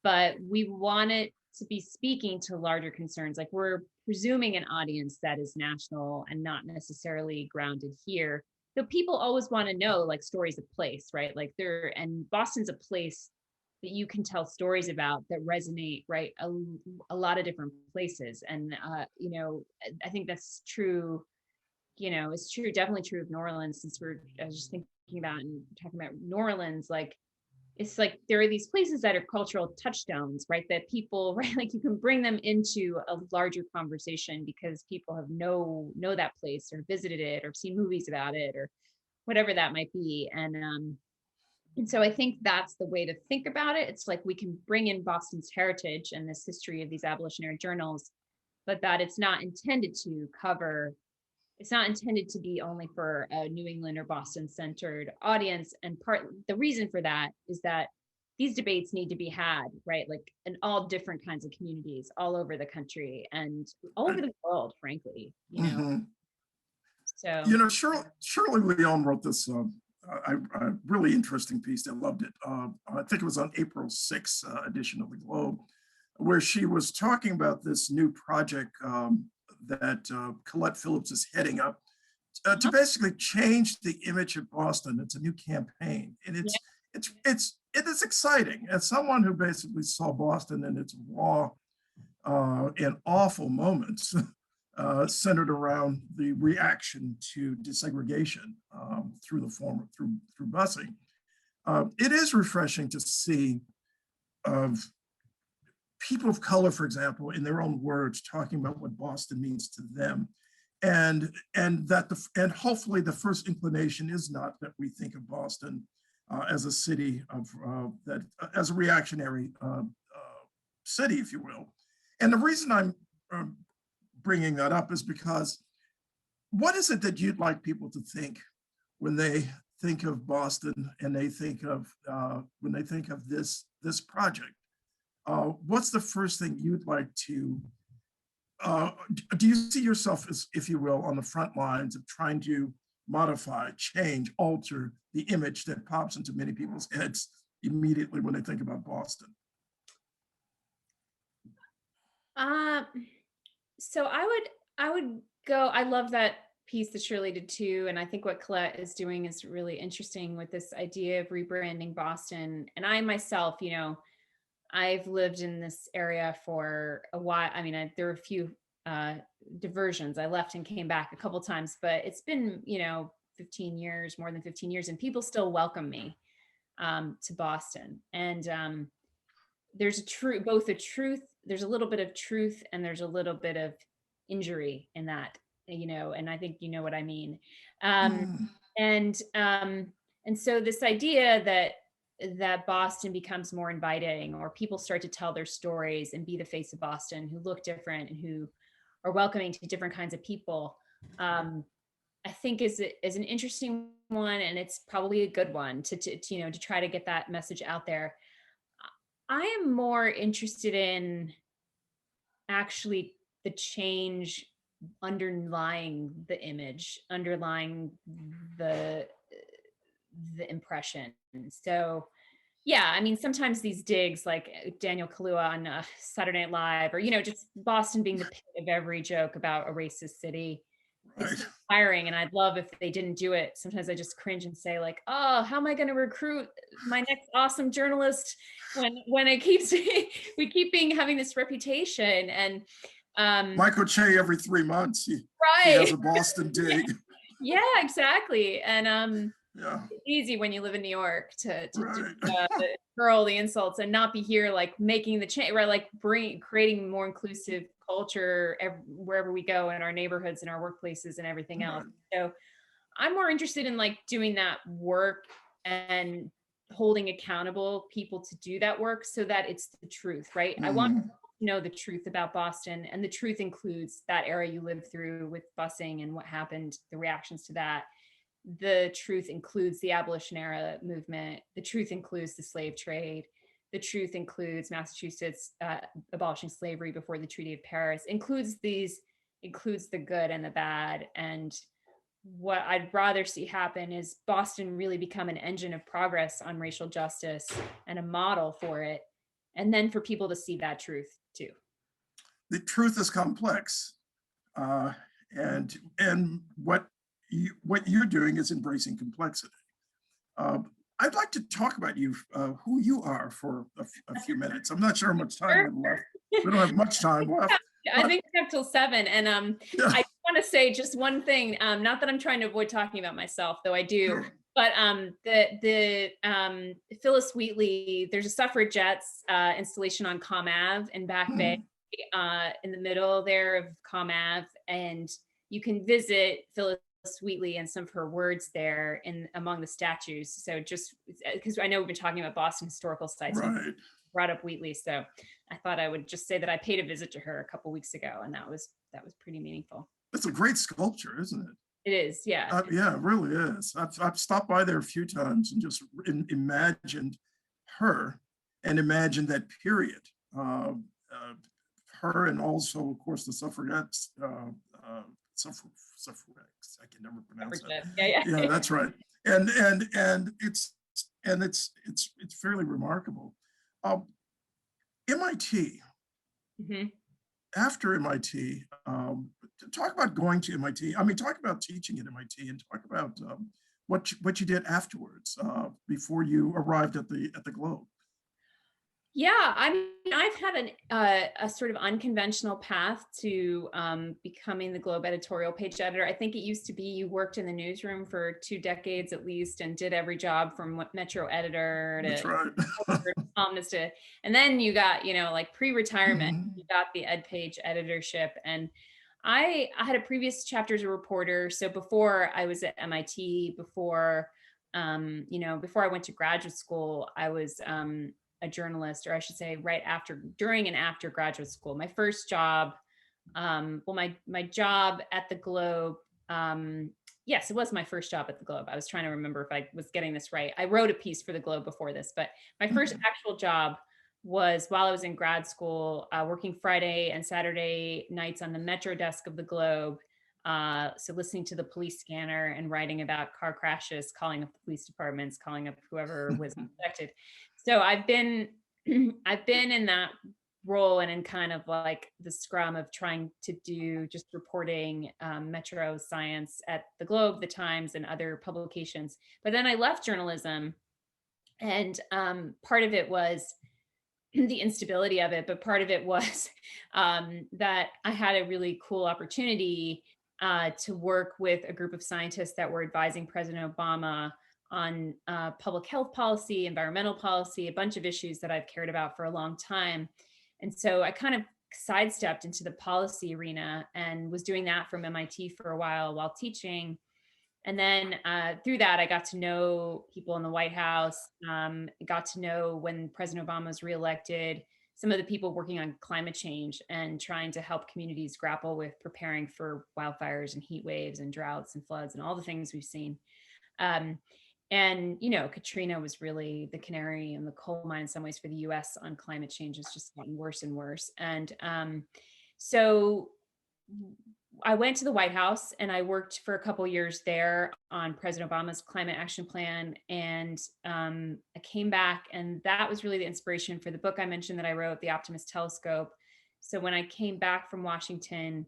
B: but we want it to be speaking to larger concerns. Like, we're presuming an audience that is national and not necessarily grounded here. So people always want to know, like, stories of place, right? Like, and Boston's a place that you can tell stories about that resonate, right? A lot of different places. And, I think that's true, it's true, definitely true of New Orleans, since I was just thinking about and talking about New Orleans, like, it's like there are these places that are cultural touchstones, right? That people, right, like, you can bring them into a larger conversation because people have know that place or visited it or seen movies about it or whatever that might be. And so I think that's the way to think about it. It's like we can bring in Boston's heritage and this history of these abolitionary journals, but that it's not intended to be only for a New England or Boston centered audience. And the reason for that is that these debates need to be had, right? Like, in all different kinds of communities all over the country and all over the world, frankly, So,
A: Shirley Leon wrote this a really interesting piece. I loved it. I think it was on April 6th edition of the Globe, where she was talking about this new project that Colette Phillips is heading up to basically change the image of Boston. It's a new campaign, and it is exciting. As someone who basically saw Boston in its raw and awful moments, centered around the reaction to desegregation through busing, it is refreshing to see people of color, for example, in their own words, talking about what Boston means to them, and hopefully the first inclination is not that we think of Boston as a city as a reactionary city, if you will. And the reason I'm bringing that up is because what is it that you'd like people to think when they think of Boston and they think of when they think of this project? What's the first thing you'd like to, do you see yourself as, if you will, on the front lines of trying to modify, change, alter the image that pops into many people's heads immediately when they think about Boston?
B: So I would go, I love that piece that Shirley did too. And I think what Colette is doing is really interesting with this idea of rebranding Boston. And I myself, I've lived in this area for a while. I mean, there were a few diversions. I left and came back a couple times, but it's been, 15 years, more than 15 years, and people still welcome me to Boston. And there's there's a little bit of truth and there's a little bit of injury in that, and I think you know what I mean. And so this idea that Boston becomes more inviting, or people start to tell their stories and be the face of Boston, who look different and who are welcoming to different kinds of people, I think is an interesting one, and it's probably a good one to try to get that message out there. I am more interested in actually the change underlying the image, underlying the impression. So yeah, I mean, sometimes these digs like Daniel Kaluuya on Saturday Night Live, or just Boston being the pit of every joke about a racist city, it's inspiring, and I'd love if they didn't do it. Sometimes I just cringe and say, like, oh, how am I going to recruit my next awesome journalist when we keep having this reputation? And
A: Michael Che every 3 months, he
B: right,
A: has a Boston dig.
B: Yeah, exactly. And
A: Yeah.
B: It's easy when you live in New York to
A: Right.
B: hurl the insults and not be here, like making the change, right? Like creating more inclusive culture wherever we go, in our neighborhoods, in our workplaces, and everything else.
A: Right.
B: So I'm more interested in like doing that work and holding accountable people to do that work so that it's the truth, right? I want
A: Mhm.
B: to know the truth about Boston, and the truth includes that era you lived through with busing and what happened, the reactions to that. The truth includes the abolition era movement. The truth includes the slave trade. The truth includes Massachusetts abolishing slavery before the Treaty of Paris. Includes the good and the bad. And what I'd rather see happen is Boston really become an engine of progress on racial justice and a model for it, and then for people to see that truth too.
A: The truth is complex, uh, and what you're doing is embracing complexity. I'd like to talk about you, who you are, for a few minutes. I'm not sure how much time we have left. We don't have much time left.
B: I
A: But
B: think we have till 7, and
A: yeah,
B: I want to say just one thing. Not that I'm trying to avoid talking about myself, though I do.
A: sure.
B: But Phyllis Wheatley, there's a suffragettes installation on Comm Ave in Back Bay,
A: Mhm.
B: in the middle there of Comm Ave, and you can visit Phyllis Wheatley and some of her words there in among the statues. So just because I know we've been talking about Boston historical sites, and
A: Right.
B: brought up Wheatley, so I thought I would just say that I paid a visit to her a couple weeks ago, and that was pretty meaningful.
A: It's a great sculpture, isn't it?
B: It is, yeah.
A: Yeah, it really is. I've stopped by there a few times and just imagined her and imagined that period. Her, and also, of course, the suffragettes, suffragettes. I can never pronounce that.
B: Yeah, yeah.
A: Yeah, that's right. And it's fairly remarkable. Um, MIT,
B: Mhm.
A: after MIT, talk about going to MIT. I mean, talk about teaching at MIT, and talk about what you did afterwards, before you arrived at the Globe.
B: Yeah, I mean, I've had a sort of unconventional path to becoming the Globe editorial page editor. I think it used to be you worked in the newsroom for 2 decades at least and did every job from Metro editor
A: That's
B: to
A: right.
B: columnist to, and then you got, like pre-retirement,
A: Mhm.
B: you got the ed page editorship. And I had a previous chapter as a reporter. So before I was at MIT, before I went to graduate school, I was a journalist, or I should say during and after graduate school. My first job, my job at the Globe, yes, it was my first job at the Globe. I was trying to remember if I was getting this right. I wrote a piece for the Globe before this, but my first
A: Mhm.
B: actual job was while I was in grad school, working Friday and Saturday nights on the Metro desk of the Globe. So listening to the police scanner and writing about car crashes, calling up the police departments, calling up whoever was affected. So I've been I've been in that role and in kind of like the scrum of trying to do just reporting Metro science at the Globe, the Times, and other publications. But then I left journalism, and part of it was the instability of it, but part of it was that I had a really cool opportunity to work with a group of scientists that were advising President Obama on public health policy, environmental policy, a bunch of issues that I've cared about for a long time. And so I kind of sidestepped into the policy arena and was doing that from MIT for a while teaching. And then through that, I got to know people in the White House, got to know, when President Obama was reelected, some of the people working on climate change and trying to help communities grapple with preparing for wildfires and heat waves and droughts and floods and all the things we've seen. Um, and, Katrina was really the canary in the coal mine in some ways for the US on climate change. It's just gotten worse and worse. And so I went to the White House and I worked for a couple years there on President Obama's climate action plan. And I came back, and that was really the inspiration for the book I mentioned that I wrote, The Optimist Telescope. So when I came back from Washington,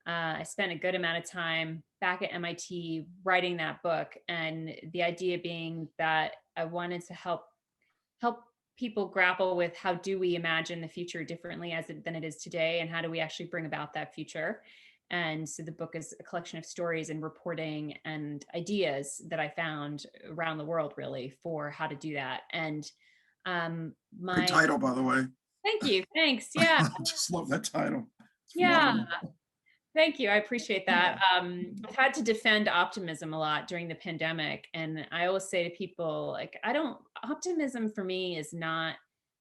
B: I spent a good amount of time back at MIT writing that book. And the idea being that I wanted to help people grapple with, how do we imagine the future differently than it is today, and how do we actually bring about that future. And so the book is a collection of stories and reporting and ideas that I found around the world, really, for how to do that. And
A: Great title, by the way.
B: thank you. Thanks. Yeah.
A: Just love that title. It's
B: Yeah.
A: phenomenal.
B: Thank you. I appreciate that. I've had to defend optimism a lot during the pandemic. And I always say to people, like, optimism for me is not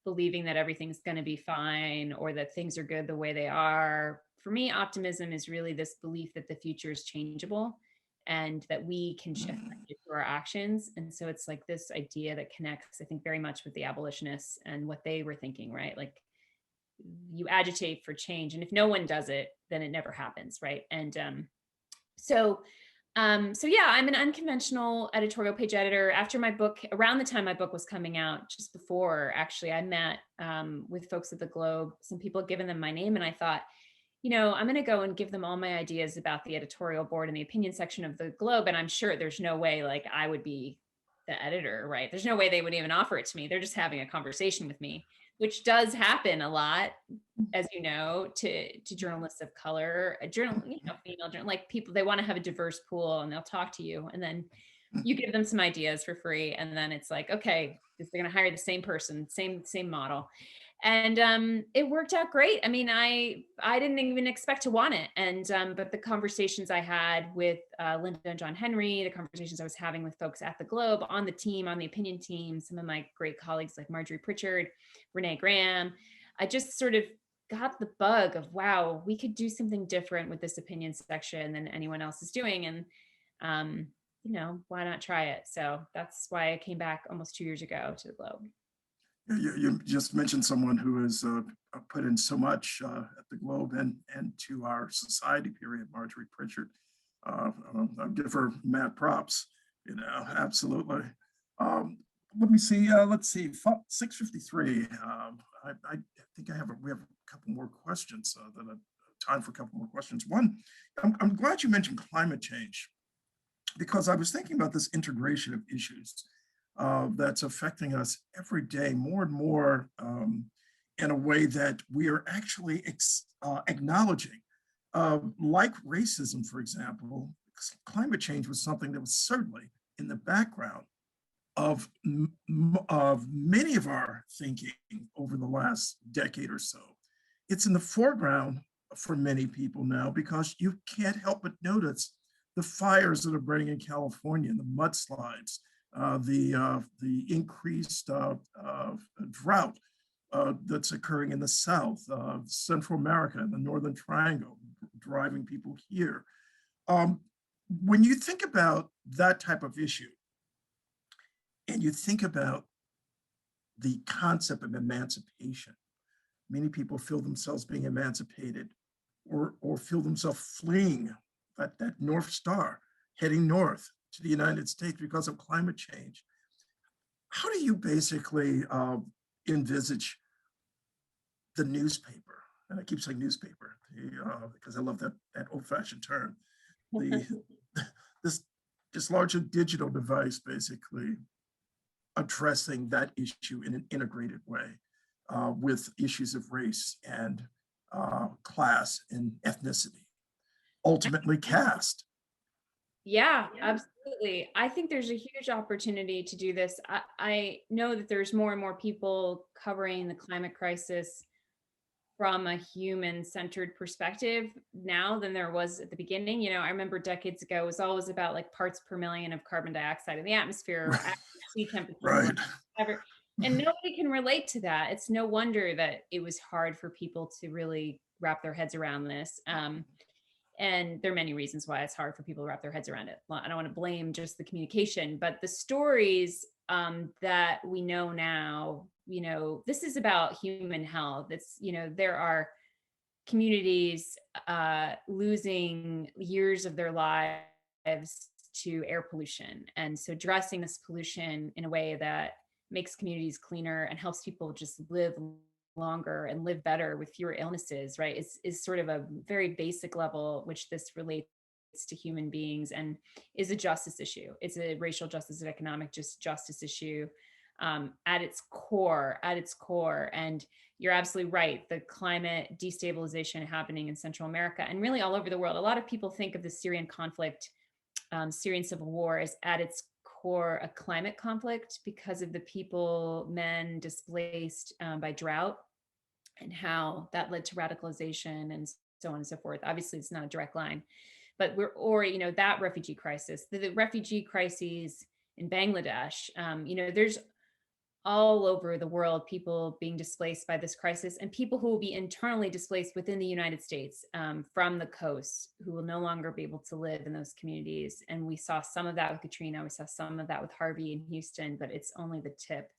B: believing that everything's going to be fine or that things are good the way they are. For me, optimism is really this belief that the future is changeable and that we can shift it through our actions. And so it's like this idea that connects, I think, very much with the abolitionists and what they were thinking, right? Like, you agitate for change, and if no one does it, then it never happens, right? And so yeah, I'm an unconventional editorial page editor. After my book, around the time my book was coming out, just before, actually, I met with folks at the Globe. Some people had given them my name, and I thought, I'm going to go and give them all my ideas about the editorial board and the opinion section of the Globe, and I'm sure there's no way like I would be the editor, right? There's no way they would even offer it to me. They're just having a conversation with me, which does happen a lot, as you know, to journalists of color, female journal, like people, they want to have a diverse pool and they'll talk to you, and then you give them some ideas for free, and then it's like, okay, they're going to hire the same person, same model. And it worked out great. I mean, I didn't even expect to want it. And but the conversations I had with Linda and John Henry, the conversations I was having with folks at the Globe, on the team, on the opinion team, some of my great colleagues like Marjorie Pritchard, Renee Graham, I just sort of got the bug of, wow, we could do something different with this opinion section than anyone else is doing. And why not try it? So that's why I came back almost 2 years ago to the Globe.
A: You just mentioned someone who has put in so much at the Globe and to our society, period, Marjorie Pritchard. I'll give her mad props, absolutely. Let me see, let's see, 6:53. I think we have a couple more questions, time for a couple more questions. One, I'm glad you mentioned climate change, because I was thinking about this integration of issues that's affecting us every day more and more in a way that we are actually acknowledging. Like racism, for example, climate change was something that was certainly in the background of many of our thinking over the last decade or so. It's in the foreground for many people now because you can't help but notice the fires that are burning in California, and the mudslides, the increased drought that's occurring in the South, Central America, and the Northern Triangle, driving people here. When you think about that type of issue, and you think about the concept of emancipation, many people feel themselves being emancipated or feel themselves fleeing that North Star, heading north to the United States because of climate change. How do you basically envisage the newspaper? And I keep saying newspaper because I love that old-fashioned term. This larger digital device basically addressing that issue in an integrated way with issues of race and class and ethnicity, ultimately caste.
B: Yeah, absolutely. I think there's a huge opportunity to do this. I know that there's more and more people covering the climate crisis from a human-centered perspective now than there was at the beginning. I remember decades ago, it was always about like parts per million of carbon dioxide in the atmosphere, sea temperature,
A: right.
B: whatever. And nobody can relate to that. It's no wonder that it was hard for people to really wrap their heads around this. And there are many reasons why it's hard for people to wrap their heads around it. I don't want to blame just the communication, but the stories that we know now, this is about human health. It's, there are communities losing years of their lives to air pollution. And so addressing this pollution in a way that makes communities cleaner and helps people just live longer and live better with fewer illnesses, right, is sort of a very basic level, which this relates to human beings and is a justice issue. It's a racial justice and economic justice issue. at its core. And you're absolutely right. The climate destabilization happening in Central America and really all over the world. A lot of people think of the Syrian conflict, Syrian civil war, as at its core a climate conflict because of the people, men displaced by drought, and how that led to radicalization and so on and so forth. Obviously, it's not a direct line, but that refugee crisis, the refugee crises in Bangladesh, there's all over the world people being displaced by this crisis, and people who will be internally displaced within the United States, from the coast, who will no longer be able to live in those communities. And we saw some of that with Katrina, we saw some of that with Harvey in Houston, but it's only the tip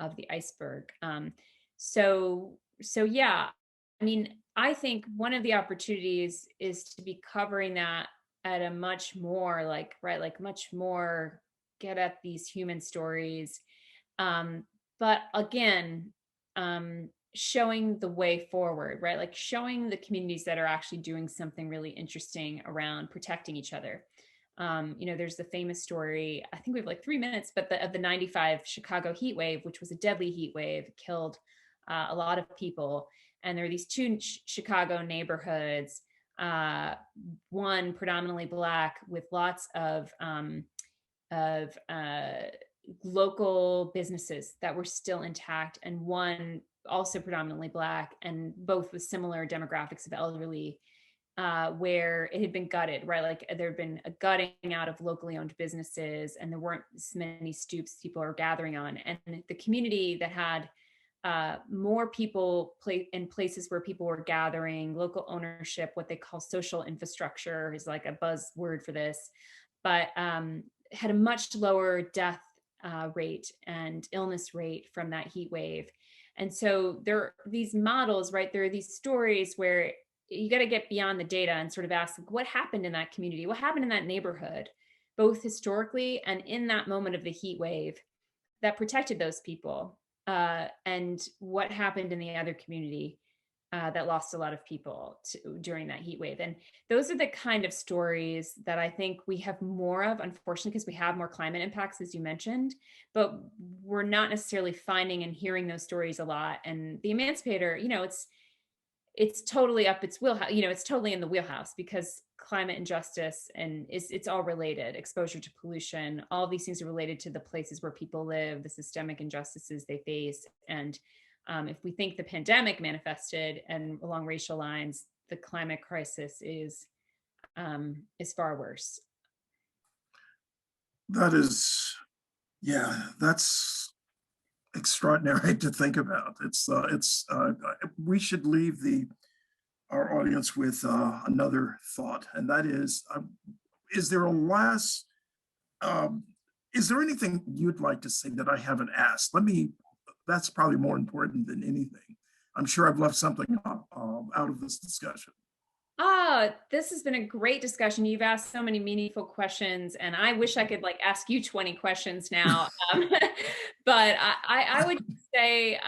B: of the iceberg. So yeah, I mean, I think one of the opportunities is to be covering that at a much more much more get at these human stories. But again, showing the way forward, right? Like showing the communities that are actually doing something really interesting around protecting each other. There's the famous story, I think we have like 3 minutes, but of the 95 Chicago heat wave, which was a deadly heat wave, killed a lot of people. And there are these two Chicago neighborhoods, one predominantly Black with lots of local businesses that were still intact, and one also predominantly Black, and both with similar demographics of elderly, where it had been gutted, right? Like there had been a gutting out of locally owned businesses, and there weren't as many stoops people are gathering on. And the community that had more people in places where people were gathering, local ownership, what they call social infrastructure is like a buzzword for this, but had a much lower death rate and illness rate from that heat wave. And so there are these models, right? There are these stories where you got to get beyond the data and sort of ask, what happened in that community? What happened in that neighborhood, both historically and in that moment of the heat wave that protected those people? And what happened in the other community that lost a lot of people during that heat wave? And those are the kind of stories that I think we have more of, unfortunately, because we have more climate impacts, as you mentioned, but we're not necessarily finding and hearing those stories a lot. And the Emancipator, it's totally up its wheelhouse, it's totally in the wheelhouse, because climate injustice and it's all related. Exposure to pollution, all these things are related to the places where people live, the systemic injustices they face. And if we think the pandemic manifested and along racial lines, the climate crisis is far worse.
A: That is, yeah, that's extraordinary to think about. We should leave our audience with another thought, and that is there is there anything you'd like to say that I haven't asked? That's probably more important than anything. I'm sure I've left something out of this discussion.
B: This has been a great discussion. You've asked so many meaningful questions, and I wish I could ask you 20 questions now. But I would say,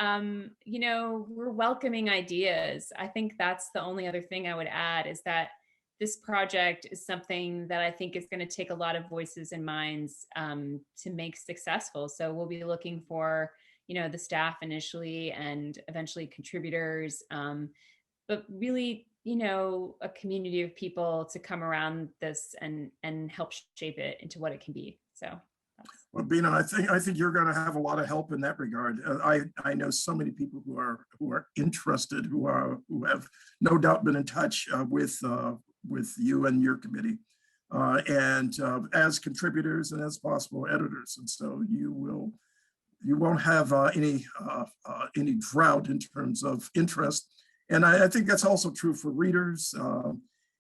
B: we're welcoming ideas. I think that's the only other thing I would add, is that this project is something that I think is going to take a lot of voices and minds to make successful. So we'll be looking for, the staff initially and eventually contributors, but really, a community of people to come around this and help shape it into what it can be. So,
A: well, Bina, I think you're going to have a lot of help in that regard. I know so many people who are interested, who have no doubt been in touch with you and your committee, and as contributors and as possible editors, and so you won't have any drought in terms of interest. And I think that's also true for readers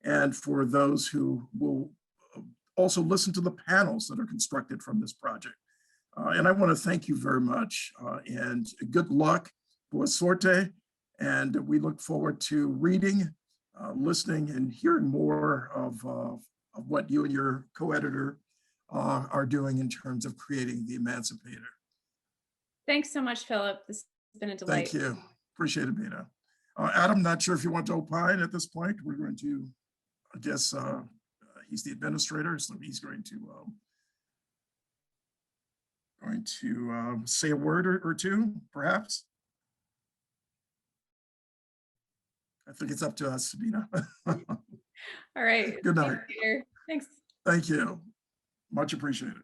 A: and for those who will also listen to the panels that are constructed from this project. And I want to thank you very much and good luck, boa sorte. And we look forward to reading, listening, and hearing more of what you and your co-editor are doing in terms of creating the Emancipator.
B: Thanks so much, Philip. This has been a delight.
A: Thank you. Appreciate it, Bina. Adam, not sure if you want to opine at this point. We're going to, I guess, he's the administrator, so he's going to. going to say a word or two, perhaps. I think it's up to us, Bina.
B: All right.
A: Good night.
B: Thanks, Peter. Thanks.
A: Thank you. Much appreciated.